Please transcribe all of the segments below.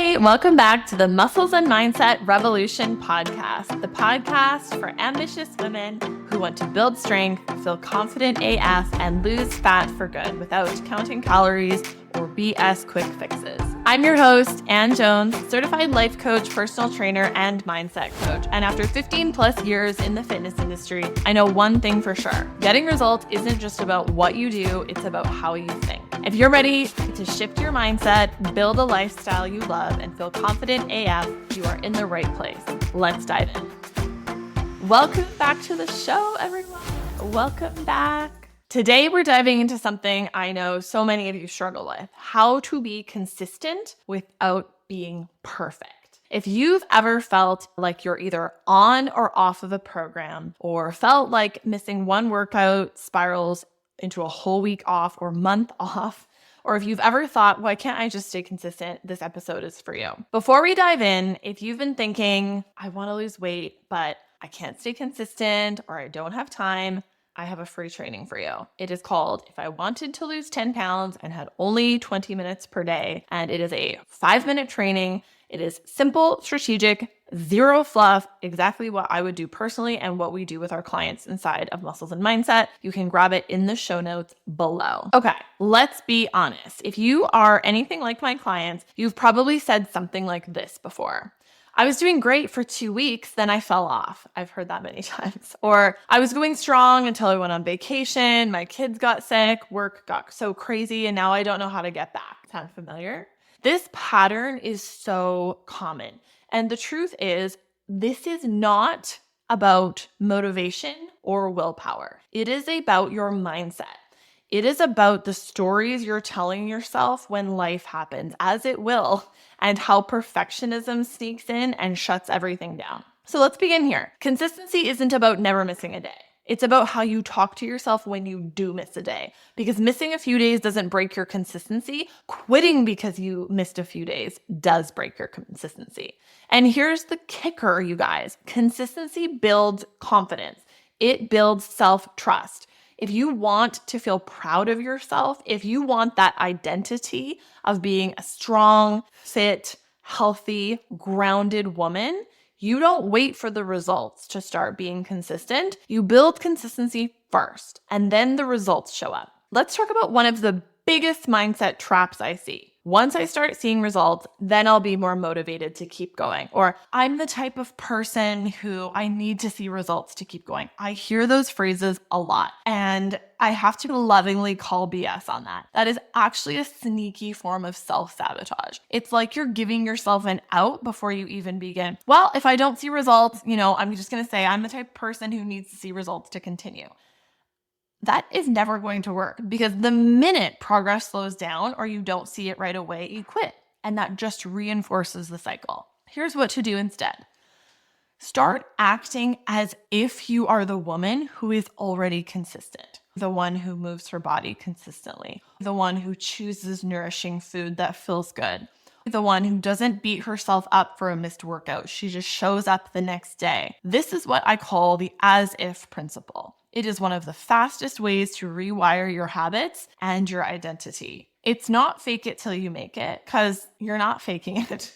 Hey, welcome back to the Muscles and Mindset Revolution podcast, the podcast for ambitious women who want to build strength, feel confident AF, and lose fat for good without counting calories or BS quick fixes. I'm your host, Ann Jones, certified life coach, personal trainer, and mindset coach. And after 15 plus years in the fitness industry, I know one thing for sure. Getting results isn't just about what you do, it's about how you think. If you're ready to shift your mindset, build a lifestyle you love, and feel confident AF, you are in the right place. Let's dive in. Welcome back to the show, everyone. Welcome back. Today, we're diving into something I know so many of you struggle with: how to be consistent without being perfect. If you've ever felt like you're either on or off of a program, or felt like missing one workout spirals into a whole week off or month off, or if you've ever thought, why can't I just stay consistent? This episode is for you. Before we dive in, if you've been thinking, I want to lose weight, but I can't stay consistent, or I don't have time, I have a free training for you. It is called If I Wanted to Lose 10 Pounds and Had Only 20 Minutes Per Day. And it is a 5-minute training. It is simple, strategic, zero fluff, exactly what I would do personally and what we do with our clients inside of Muscles and Mindset. You can grab it in the show notes below. Okay, let's be honest. If you are anything like my clients, you've probably said something like this before. I was doing great for 2 weeks, then I fell off. I've heard that many times. Or I was going strong until I went on vacation, my kids got sick, work got so crazy, and now I don't know how to get back. Sound familiar? This pattern is so common. And the truth is, this is not about motivation or willpower. It is about your mindset. It is about the stories you're telling yourself when life happens, as it will, and how perfectionism sneaks in and shuts everything down. So let's begin here. Consistency isn't about never missing a day. It's about how you talk to yourself when you do miss a day. Because missing a few days doesn't break your consistency. Quitting because you missed a few days does break your consistency. And here's the kicker, you guys. Consistency builds confidence. It builds self-trust. If you want to feel proud of yourself, if you want that identity of being a strong, fit, healthy, grounded woman, you don't wait for the results to start being consistent. You build consistency first, and then the results show up. Let's talk about one of the biggest mindset traps I see. Once I start seeing results, then I'll be more motivated to keep going. Or I'm the type of person who I need to see results to keep going. I hear those phrases a lot, and I have to lovingly call BS on that. That is actually a sneaky form of self-sabotage. It's like you're giving yourself an out before you even begin. Well, if I don't see results, I'm just going to say I'm the type of person who needs to see results to continue. That is never going to work, because the minute progress slows down or you don't see it right away, you quit. And that just reinforces the cycle. Here's what to do instead. Start acting as if you are the woman who is already consistent, the one who moves her body consistently, the one who chooses nourishing food that feels good, the one who doesn't beat herself up for a missed workout. She just shows up the next day. This is what I call the as if principle. It is one of the fastest ways to rewire your habits and your identity. It's not fake it till you make it, because you're not faking it.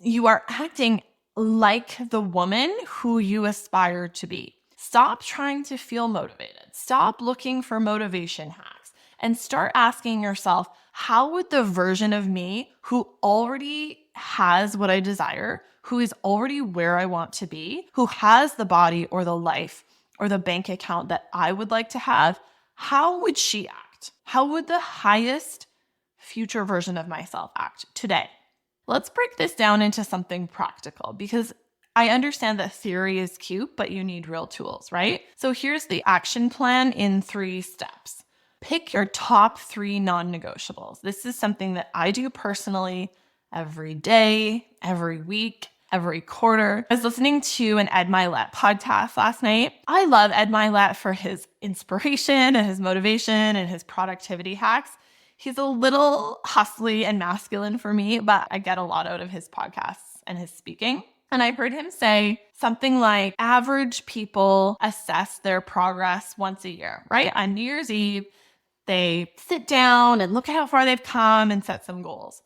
You are acting like the woman who you aspire to be. Stop trying to feel motivated. Stop looking for motivation hacks and start asking yourself, how would the version of me who already has what I desire, who is already where I want to be, who has the body or the life or the bank account that I would like to have, how would she act? How would the highest future version of myself act today? Let's break this down into something practical, because I understand that theory is cute, but you need real tools, right? So here's the action plan in 3 steps. Pick your top 3 non-negotiables. This is something that I do personally every day, every week, every quarter. I was listening to an Ed Mylett podcast last night. I love Ed Mylett for his inspiration and his motivation and his productivity hacks. He's a little hustly and masculine for me, but I get a lot out of his podcasts and his speaking. And I heard him say something like, average people assess their progress once a year, right? On New Year's Eve, they sit down and look at how far they've come and set some goals.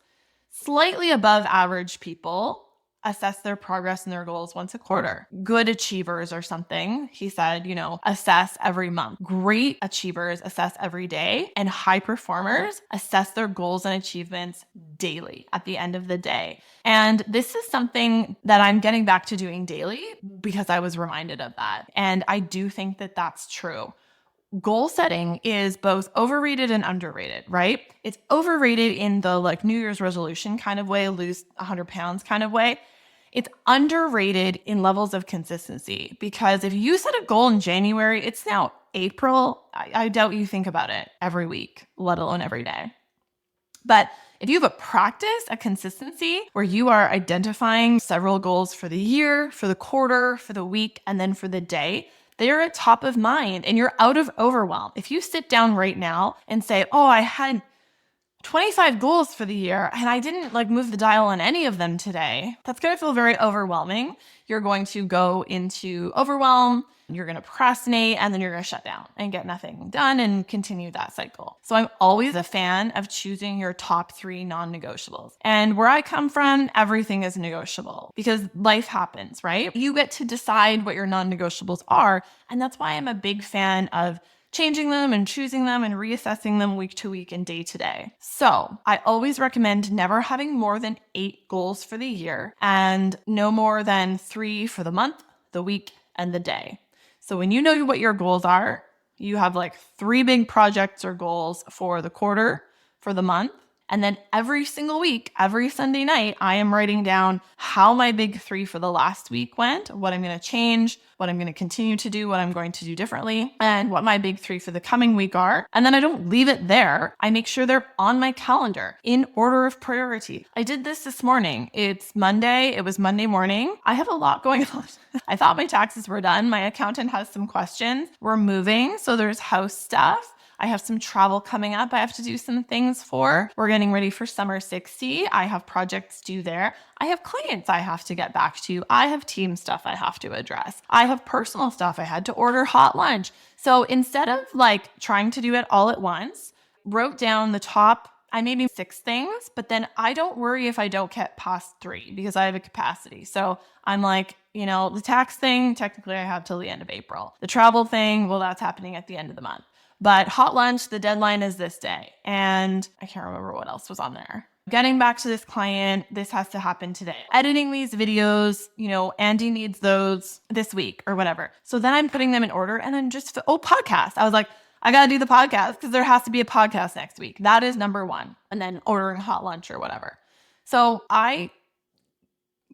Slightly above average people assess their progress and their goals once a quarter. Good achievers or something, he said, assess every month. Great achievers assess every day, and high performers assess their goals and achievements daily at the end of the day. And this is something that I'm getting back to doing daily because I was reminded of that. And I do think that that's true. Goal setting is both overrated and underrated, right? It's overrated in the New Year's resolution kind of way, lose 100 pounds kind of way. It's underrated in levels of consistency because if you set a goal in January, it's now April. I doubt you think about it every week, let alone every day. But if you have a practice, a consistency where you are identifying several goals for the year, for the quarter, for the week, and then for the day, they're at top of mind and you're out of overwhelm. If you sit down right now and say, I had 25 goals for the year and I didn't move the dial on any of them today, that's going to feel very overwhelming. You're going to go into overwhelm, you're going to procrastinate, and then you're going to shut down and get nothing done and continue that cycle. So I'm always a fan of choosing your top 3 non-negotiables. And where I come from, everything is negotiable because life happens, right? You get to decide what your non-negotiables are. And that's why I'm a big fan of changing them and choosing them and reassessing them week to week and day to day. So I always recommend never having more than 8 goals for the year and no more than 3 for the month, the week, and the day. So when you know what your goals are, you have 3 big projects or goals for the quarter, for the month. And then every single week, every Sunday night, I am writing down how my big 3 for the last week went, what I'm going to change, what I'm going to continue to do, what I'm going to do differently, and what my big 3 for the coming week are. And then I don't leave it there. I make sure they're on my calendar in order of priority. I did this morning. It's Monday. It was Monday morning. I have a lot going on. I thought my taxes were done. My accountant has some questions. We're moving, so there's house stuff. I have some travel coming up I have to do some things for. We're getting ready for Summer 60. I have projects due there. I have clients I have to get back to. I have team stuff I have to address. I have personal stuff. I had to order hot lunch. So instead of trying to do it all at once, wrote down the top, maybe 6 things, but then I don't worry if I don't get past 3 because I have a capacity. So I'm the tax thing, technically I have till the end of April. The travel thing, well, that's happening at the end of the month. But hot lunch, the deadline is this day. And I can't remember what else was on there. Getting back to this client, this has to happen today. Editing these videos, Andy needs those this week or whatever. So then I'm putting them in order and then podcast. I was like, I got to do the podcast because there has to be a podcast next week. That is number 1. And then ordering hot lunch or whatever. So I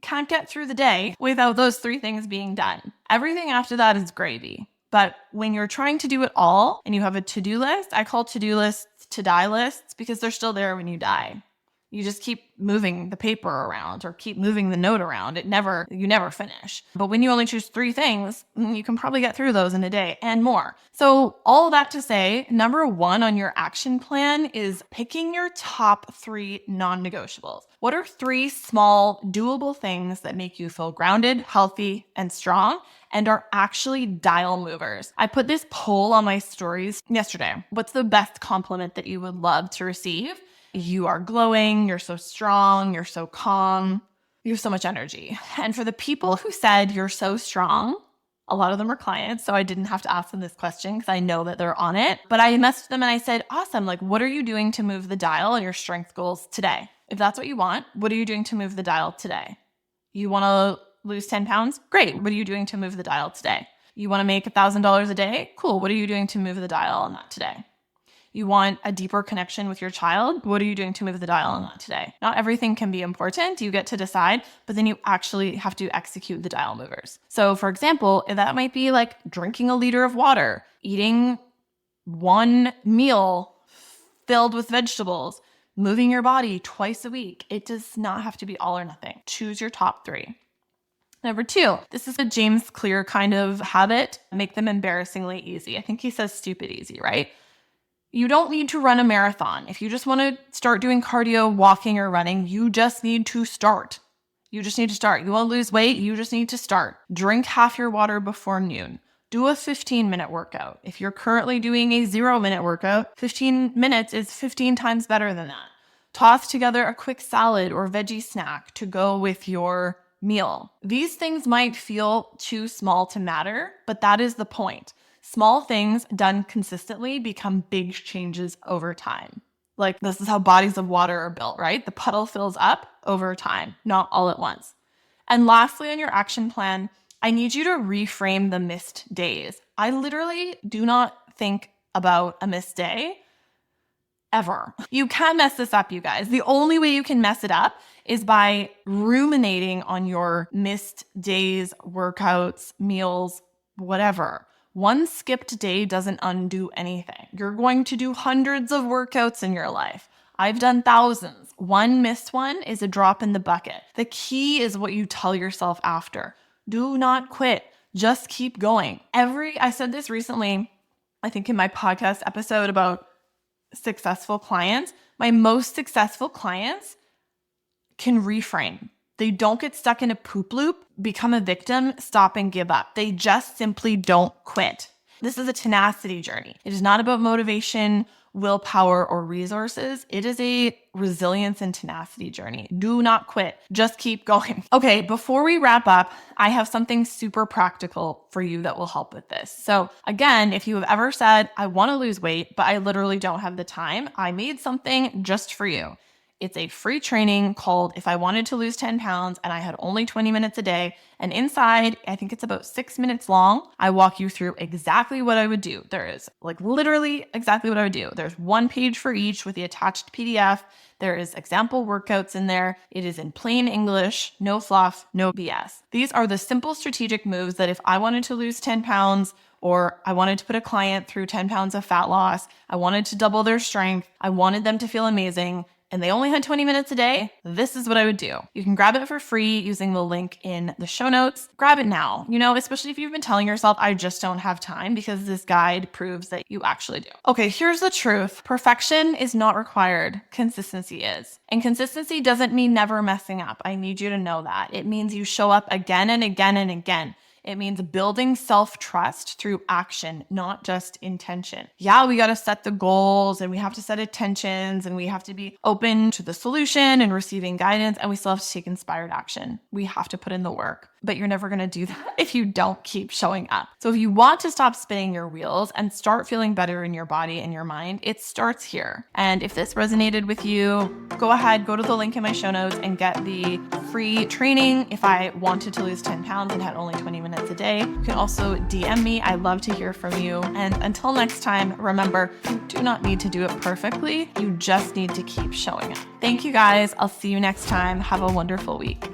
can't get through the day without those 3 things being done. Everything after that is gravy. But when you're trying to do it all and you have a to-do list, I call to-do lists to-die lists because they're still there when you die. You just keep moving the paper around or keep moving the note around. You never finish. But when you only choose 3 things, you can probably get through those in a day and more. So all that to say, number 1 on your action plan is picking your top 3 non-negotiables. What are 3 small, doable things that make you feel grounded, healthy, and strong, and are actually dial movers? I put this poll on my stories yesterday. What's the best compliment that you would love to receive? You are glowing, you're so strong, you're so calm, you have so much energy. And for the people who said you're so strong, a lot of them are clients, so I didn't have to ask them this question because I know that they're on it. But I messaged them and I said, awesome, what are you doing to move the dial on your strength goals today? If that's what you want, what are you doing to move the dial today? You want to lose 10 pounds? Great. What are you doing to move the dial today? You want to make $1,000 a day? Cool. What are you doing to move the dial on that today? You want a deeper connection with your child? What are you doing to move the dial on that today? Not everything can be important. You get to decide, but then you actually have to execute the dial movers. So for example, that might be drinking a liter of water, eating 1 meal filled with vegetables, moving your body twice a week. It does not have to be all or nothing. Choose your top 3. Number 2, this is a James Clear kind of habit. Make them embarrassingly easy. I think he says stupid easy, right? You don't need to run a marathon. If you just want to start doing cardio, walking, or running, you just need to start. You just need to start. You want to lose weight? You just need to start. Drink half your water before noon. Do a 15-minute workout. If you're currently doing a 0-minute workout, 15 minutes is 15 times better than that. Toss together a quick salad or veggie snack to go with your meal. These things might feel too small to matter, but that is the point. Small things done consistently become big changes over time. Like, this is how bodies of water are built, right? The puddle fills up over time, not all at once. And lastly, on your action plan, I need you to reframe the missed days. I literally do not think about a missed day ever. You can mess this up, you guys. The only way you can mess it up is by ruminating on your missed days, workouts, meals, whatever. One skipped day doesn't undo anything. You're going to do hundreds of workouts in your life. I've done thousands. One missed one is a drop in the bucket. The key is what you tell yourself after. Do not quit. Just keep going. I said this recently, I think in my podcast episode about successful clients. My most successful clients can reframe. They don't get stuck in a poop loop, become a victim, stop and give up. They just simply don't quit. This is a tenacity journey. It is not about motivation, willpower, or resources. It is a resilience and tenacity journey. Do not quit. Just keep going. Okay, before we wrap up, I have something super practical for you that will help with this. So again, if you have ever said, I want to lose weight, but I literally don't have the time, I made something just for you. It's a free training called If I Wanted to Lose 10 Pounds and I Had Only 20 Minutes a Day. And inside, I think it's about 6 minutes long. I walk you through exactly what I would do. There is literally exactly what I would do. There's one page for each with the attached PDF. There is example workouts in there. It is in plain English, no fluff, no BS. These are the simple strategic moves that if I wanted to lose 10 pounds, or I wanted to put a client through 10 pounds of fat loss, I wanted to double their strength, I wanted them to feel amazing, and they only had 20 minutes a day, this is what I would do. You can grab it for free using the link in the show notes. Grab it now, especially if you've been telling yourself, I just don't have time, because this guide proves that you actually do. Okay, here's the truth. Perfection is not required. Consistency is. And consistency doesn't mean never messing up. I need you to know that. It means you show up again and again and again. It means building self-trust through action, not just intention. Yeah, we got to set the goals and we have to set intentions and we have to be open to the solution and receiving guidance, and we still have to take inspired action. We have to put in the work, but you're never going to do that if you don't keep showing up. So if you want to stop spinning your wheels and start feeling better in your body and your mind, it starts here. And if this resonated with you, go ahead, go to the link in my show notes and get the free training. If I wanted to lose 10 pounds and had only 20 minutes a day, you can also DM me. I love to hear from you. And until next time, remember, you do not need to do it perfectly. You just need to keep showing up. Thank you guys. I'll see you next time. Have a wonderful week.